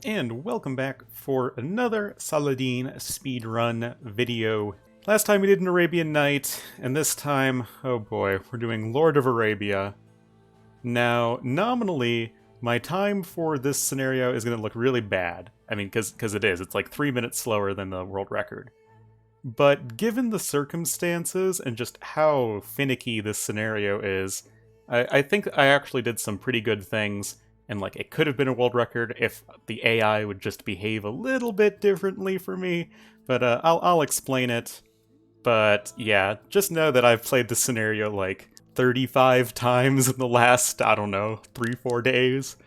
And welcome back for another Saladin speedrun video. Last time we did an Arabian Night, and this time, oh boy, we're doing Lord of Arabia. Now, nominally, my time for this scenario is going to look really bad. I mean, because it is. It's like 3 minutes slower than the world record. But given the circumstances and just how finicky this scenario is, I think I actually did some pretty good things. And like, it could have been a world record if the AI would just behave a little bit differently for me. But I'll explain it. But yeah, just know that I've played this scenario like 35 times in the last, I don't know, 3-4 days.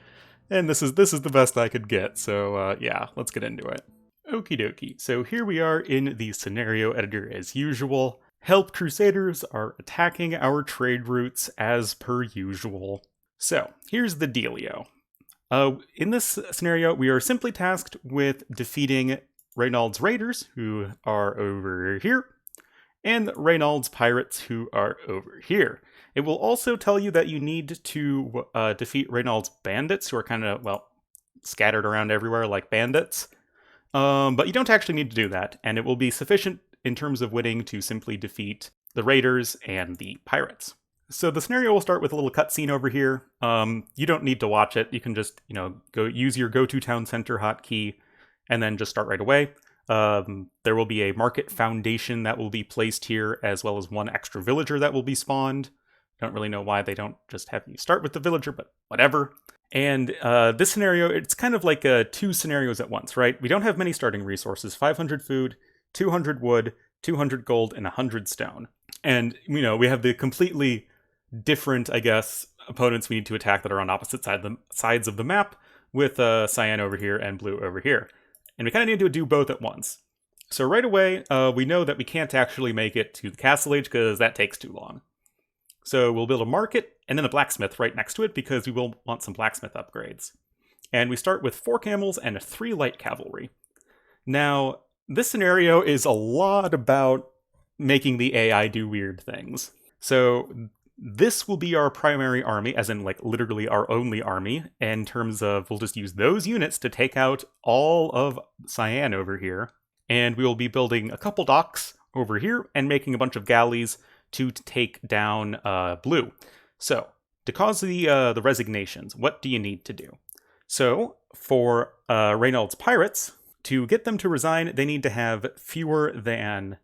And this is the best I could get. So yeah, let's get into it. Okie dokie. So here we are in the scenario editor as usual. Help Crusaders are attacking our trade routes as per usual. So here's the dealio. In this scenario, we are simply tasked with defeating Reynald's Raiders, who are over here, and Reynald's Pirates, who are over here. It will also tell you that you need to defeat Reynald's Bandits, who are kind of, well, scattered around everywhere like bandits. But you don't actually need to do that, and it will be sufficient in terms of winning to simply defeat the Raiders and the Pirates. So the scenario will start with a little cutscene over here. You don't need to watch it. You can just, go use your go to town center hotkey and then just start right away. There will be a market foundation that will be placed here, as well as one extra villager that will be spawned. Don't really know why they don't just have you start with the villager, but whatever. And this scenario, it's kind of like two scenarios at once, right? We don't have many starting resources: 500 food, 200 wood, 200 gold, and 100 stone. And, we have the completely different, I guess, opponents we need to attack that are on opposite sides of the map, with cyan over here and blue over here. And we kind of need to do both at once. So right away, we know that we can't actually make it to the Castle Age because that takes too long. So we'll build a market and then a blacksmith right next to it because we will want some blacksmith upgrades. And we start with 4 camels and 3 light cavalry. Now, this scenario is a lot about making the AI do weird things. So this will be our primary army, as in like literally our only army, in terms of we'll just use those units to take out all of cyan over here. And we will be building a couple docks over here and making a bunch of galleys to take down blue. So to cause the resignations, what do you need to do? So for Reynald's Pirates, to get them to resign, they need to have fewer than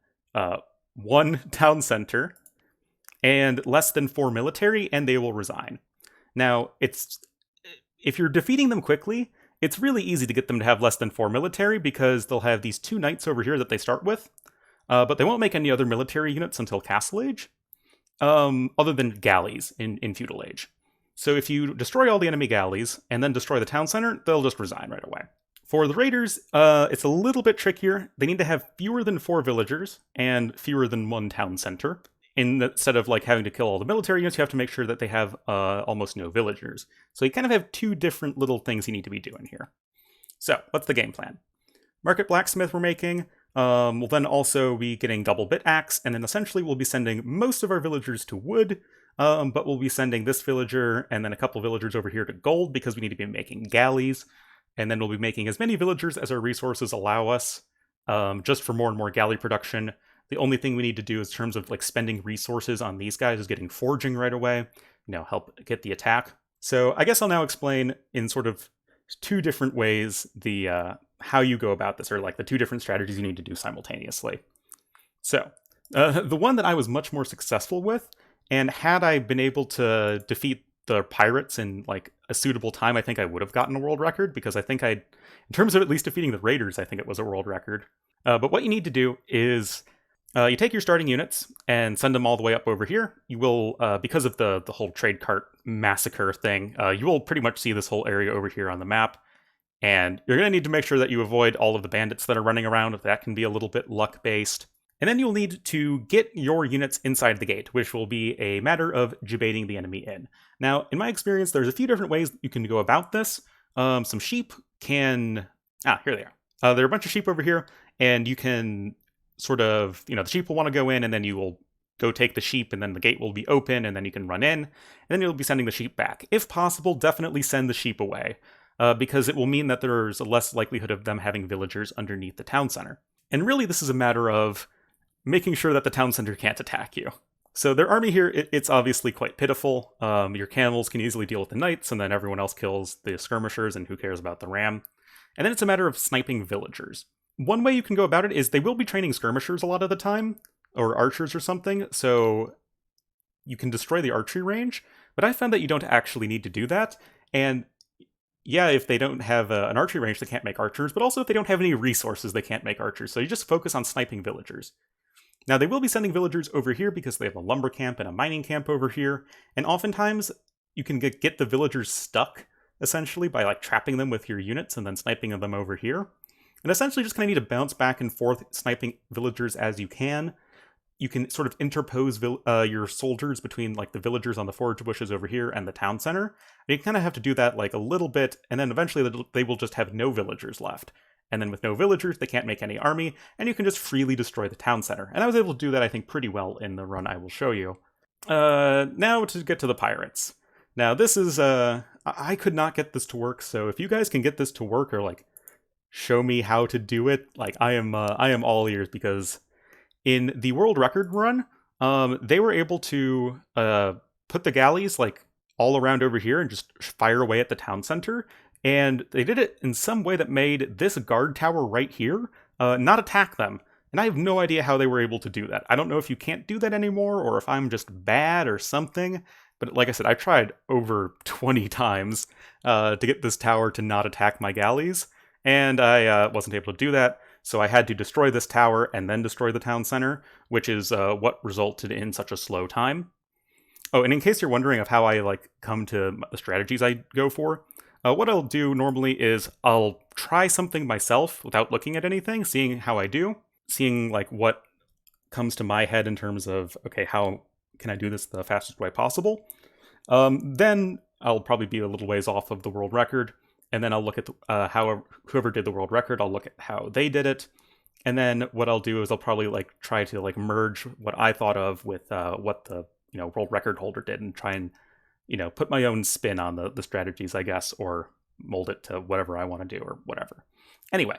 1 town center and less than 4 military, and they will resign. Now, if you're defeating them quickly, it's really easy to get them to have less than 4 military because they'll have these 2 knights over here that they start with, but they won't make any other military units until Castle Age, other than galleys in Feudal Age. So if you destroy all the enemy galleys and then destroy the town center, they'll just resign right away. For the Raiders, it's a little bit trickier. They need to have fewer than 4 villagers and fewer than 1 town center. Instead of like having to kill all the military units, you have to make sure that they have almost no villagers. So you kind of have 2 different little things you need to be doing here. So what's the game plan? Market blacksmith we're making. We'll then also be getting double bit axe, and then essentially we'll be sending most of our villagers to wood, but we'll be sending this villager and then a couple villagers over here to gold because we need to be making galleys. And then we'll be making as many villagers as our resources allow us, just for more and more galley production. The only thing we need to do in terms of like spending resources on these guys is getting forging right away, help get the attack. So I guess I'll now explain in sort of 2 different ways the how you go about this, or like the 2 different strategies you need to do simultaneously. So the one that I was much more successful with, and had I been able to defeat the pirates in like a suitable time, I think I would have gotten a world record, because I think in terms of at least defeating the Raiders, I think it was a world record. But what you need to do is you take your starting units and send them all the way up over here. You will, because of the whole trade cart massacre thing, you will pretty much see this whole area over here on the map. And you're going to need to make sure that you avoid all of the bandits that are running around. That can be a little bit luck-based. And then you'll need to get your units inside the gate, which will be a matter of jibaiting the enemy in. Now, in my experience, there's a few different ways you can go about this. Some sheep can... here they are. There are a bunch of sheep over here, and you can sort of, the sheep will want to go in, and then you will go take the sheep, and then the gate will be open, and then you can run in, and then you'll be sending the sheep back. If possible, definitely send the sheep away. because it will mean that there's a less likelihood of them having villagers underneath the town center. And really, this is a matter of making sure that the town center can't attack you. So their army here, it's obviously quite pitiful. Your camels can easily deal with the knights, and then everyone else kills the skirmishers, and who cares about the ram? And then it's a matter of sniping villagers. One way you can go about it is they will be training skirmishers a lot of the time, or archers or something, so you can destroy the archery range, but I found that you don't actually need to do that, and yeah, if they don't have an archery range, they can't make archers, but also if they don't have any resources, they can't make archers, so you just focus on sniping villagers. Now, they will be sending villagers over here because they have a lumber camp and a mining camp over here, and oftentimes you can get the villagers stuck, essentially, by like trapping them with your units and then sniping them over here. And essentially just kind of need to bounce back and forth, sniping villagers as you can. You can sort of interpose your soldiers between like the villagers on the forage bushes over here and the town center. And you kind of have to do that like a little bit, and then eventually they will just have no villagers left. And then with no villagers, they can't make any army, and you can just freely destroy the town center. And I was able to do that, I think, pretty well in the run I will show you. Now to get to the pirates. Now this is, I could not get this to work, so if you guys can get this to work or like show me how to do it, like I am all ears, because in the world record run, they were able to put the galleys like all around over here and just fire away at the town center. And they did it in some way that made this guard tower right here not attack them. And I have no idea how they were able to do that. I don't know if you can't do that anymore, or if I'm just bad or something. But like I said, I tried over 20 times to get this tower to not attack my galleys. And I wasn't able to do that. So I had to destroy this tower and then destroy the town center, which is what resulted in such a slow time. Oh, and in case you're wondering of how I like come to the strategies I go for, what I'll do normally is I'll try something myself without looking at anything, seeing how I do, seeing like what comes to my head in terms of, okay, how can I do this the fastest way possible? Then I'll probably be a little ways off of the world record, and then I'll look at whoever did the world record, I'll look at how they did it, and then what I'll do is I'll probably like try to like merge what I thought of with what the world record holder did, and try and put my own spin on the strategies, I guess, or mold it to whatever I want to do or whatever. Anyway,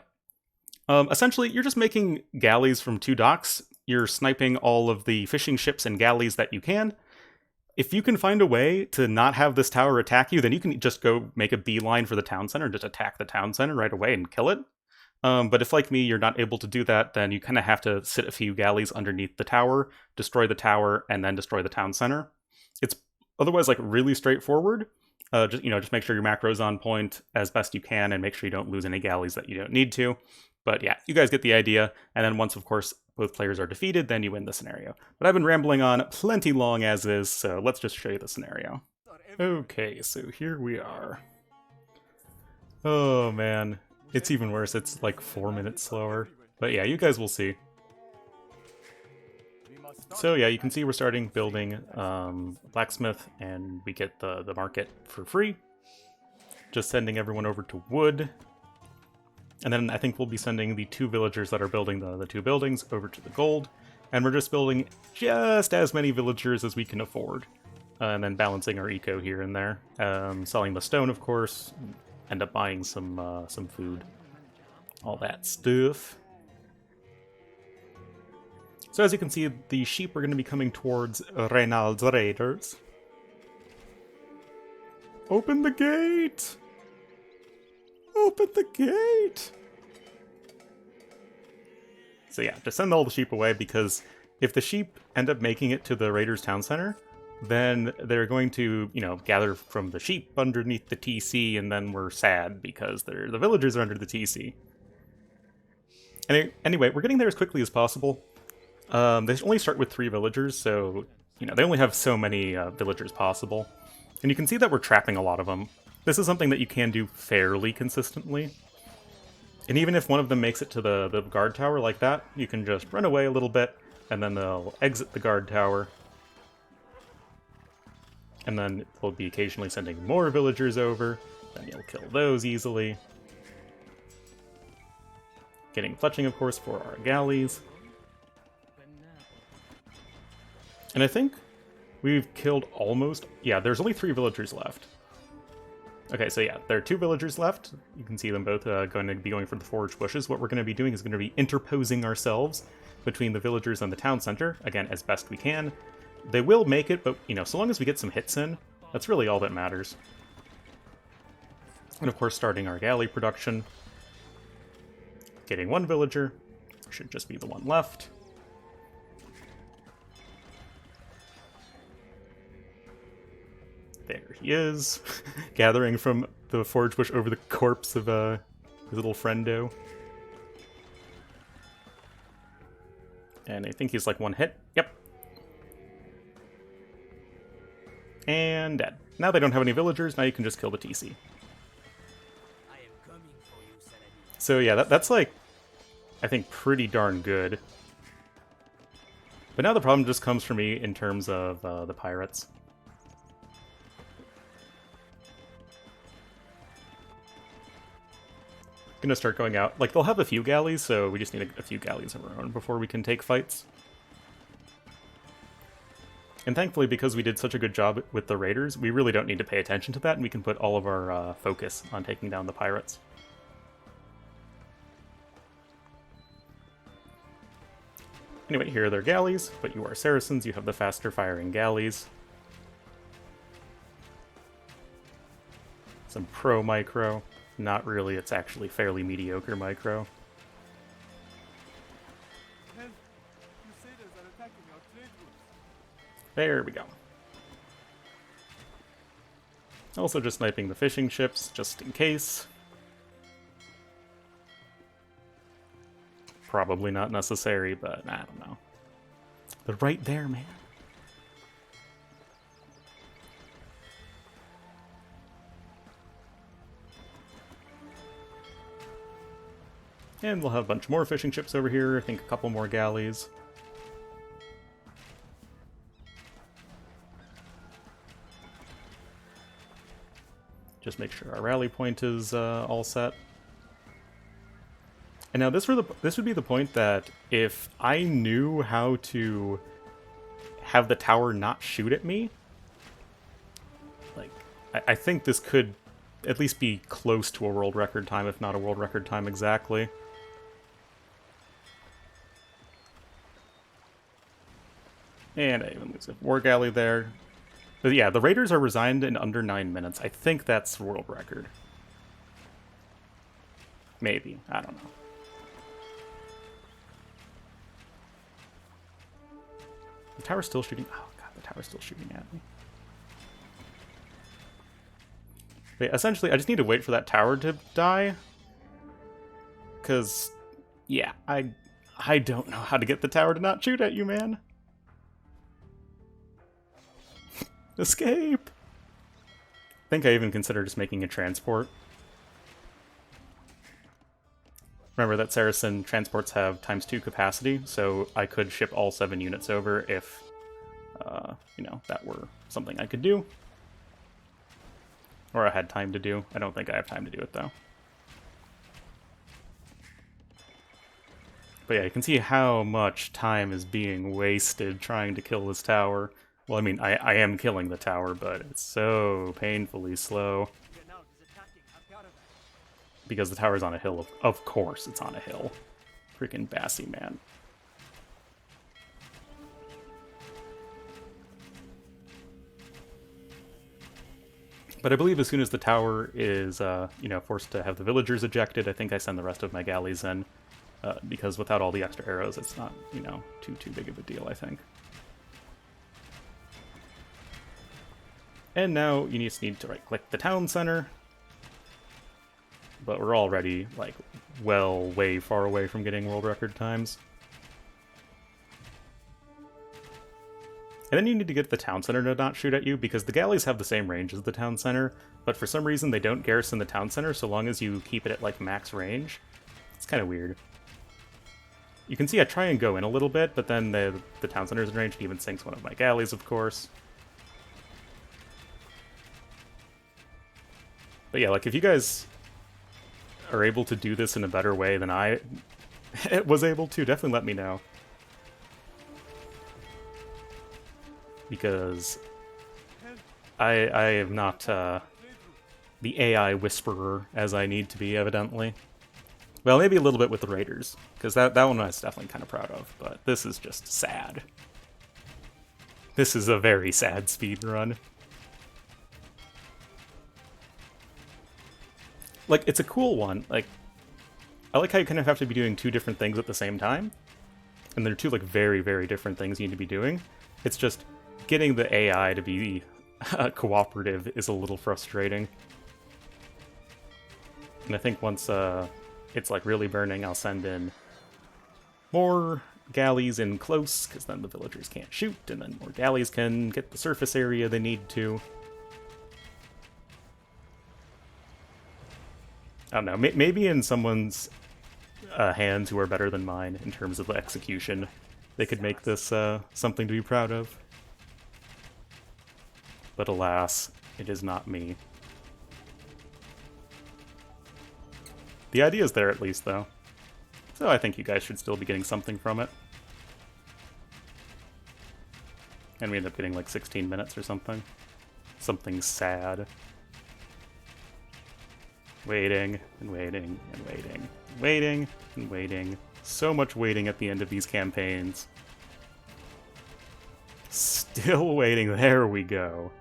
essentially, you're just making galleys from 2 docks. You're sniping all of the fishing ships and galleys that you can. If you can find a way to not have this tower attack you, then you can just go make a beeline for the town center and just attack the town center right away and kill it. But if, like me, you're not able to do that, then you kind of have to sit a few galleys underneath the tower, destroy the tower, and then destroy the town center. It's otherwise, like, really straightforward. Just make sure your macro's on point as best you can, and make sure you don't lose any galleys that you don't need to. But yeah, you guys get the idea. And then once, of course, both players are defeated, then you win the scenario. But I've been rambling on plenty long as is, so let's just show you the scenario. Okay, so here we are. Oh man, it's even worse. It's like 4 minutes slower. But yeah, you guys will see. So yeah, you can see we're starting building blacksmith, and we get the market for free. Just sending everyone over to wood. And then I think we'll be sending the 2 villagers that are building the 2 buildings over to the gold. And we're just building just as many villagers as we can afford. And then balancing our eco here and there. Selling the stone, of course. End up buying some food. All that stuff. So as you can see, the sheep are going to be coming towards Reynald's raiders. Open the gate! Open the gate! So yeah, just send all the sheep away, because if the sheep end up making it to the raiders' town center, then they're going to, gather from the sheep underneath the TC, and then we're sad because the villagers are under the TC. Anyway, we're getting there as quickly as possible. They only start with 3 villagers, so, they only have so many villagers possible. And you can see that we're trapping a lot of them. This is something that you can do fairly consistently. And even if one of them makes it to the guard tower like that, you can just run away a little bit, and then they'll exit the guard tower. And then they'll be occasionally sending more villagers over, then you'll kill those easily. Getting fletching, of course, for our galleys. And I think we've killed almost... Yeah, there's only 3 villagers left. Okay, so yeah, there are 2 villagers left. You can see them both going to be going for the forage bushes. What we're going to be doing is going to be interposing ourselves between the villagers and the town center, again, as best we can. They will make it, but, you know, so long as we get some hits in, that's really all that matters. And of course, starting our galley production. Getting 1 villager. Should just be the one left. There he is, gathering from the forage bush over the corpse of his little friendo. And I think he's like 1 hit. Yep. And dead. Now they don't have any villagers, now you can just kill the TC. So yeah, that's like, I think, pretty darn good. But now the problem just comes for me in terms of the pirates. Gonna start going out. Like, they'll have a few galleys, so we just need a few galleys of our own before we can take fights. And thankfully, because we did such a good job with the raiders, we really don't need to pay attention to that, and we can put all of our focus on taking down the pirates. Anyway, here are their galleys, but you are Saracens, you have the faster firing galleys. Some pro micro. Not really, it's actually fairly mediocre micro. There we go. Also just sniping the fishing ships, just in case. Probably not necessary, but I don't know. They're right there, man. And we'll have a bunch more fishing ships over here, I think a couple more galleys. Just make sure our rally point is all set. And now this would be the point that if I knew how to have the tower not shoot at me, like, I think this could at least be close to a world record time, if not a world record time exactly. And I even lose a war galley there. But yeah, the raiders are resigned in under 9 minutes. I think that's world record. Maybe. I don't know. The tower's still shooting. Oh god, the tower's still shooting at me. But essentially, I just need to wait for that tower to die. Because, yeah, I don't know how to get the tower to not shoot at you, man. Escape! I think I even considered just making a transport. Remember that Saracen transports have ×2 capacity, so I could ship all 7 units over if, you know, that were something I could do. Or I had time to do. I don't think I have time to do it, though. But yeah, you can see how much time is being wasted trying to kill this tower. Well, I mean, I am killing the tower, but it's so painfully slow. Because the tower's on a hill. Of course it's on a hill. Freaking Bassy, man. But I believe as soon as the tower is, you know, forced to have the villagers ejected, I think I send the rest of my galleys in. Because without all the extra arrows, it's not, you know, too big of a deal, I think. And now you just need to right-click the town center. But we're already, like, well, way far away from getting world record times. And then you need to get the town center to not shoot at you, because the galleys have the same range as the town center, but for some reason they don't garrison the town center so long as you keep it at, like, max range. It's kind of weird. You can see I try and go in a little bit, but then the town center's in range and even sinks one of my galleys, of course. But yeah, like, if you guys are able to do this in a better way than I was able to, definitely let me know. Because I have not the AI whisperer as I need to be, evidently. Well, maybe a little bit with the Raiders, because that one I was definitely kind of proud of, but this is just sad. This is a very sad speedrun. Like, it's a cool one. Like, I like how you kind of have to be doing two different things at the same time, and they're two, like, very, very different things you need to be doing. It's just getting the AI to be cooperative is a little frustrating. And I think once it's like really burning, I'll send in more galleys in close, because then the villagers can't shoot, and then more galleys can get the surface area they need to. I don't know, maybe in someone's hands who are better than mine in terms of the execution, they could make this something to be proud of. But alas, it is not me. The idea's there at least, though. So I think you guys should still be getting something from it. And we end up getting like 16 minutes or something. Something sad. Waiting, and waiting, and waiting, waiting, and waiting. So much waiting at the end of these campaigns. Still waiting, there we go.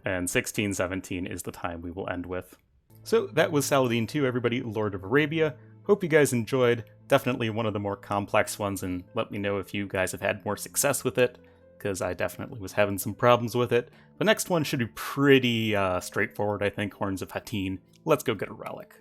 And 1617 is the time we will end with. So that was Saladin 2, everybody, Lord of Arabia. Hope you guys enjoyed. Definitely one of the more complex ones, and let me know if you guys have had more success with it, because I definitely was having some problems with it. The next one should be pretty straightforward, I think, Horns of Hattin. Let's go get a relic.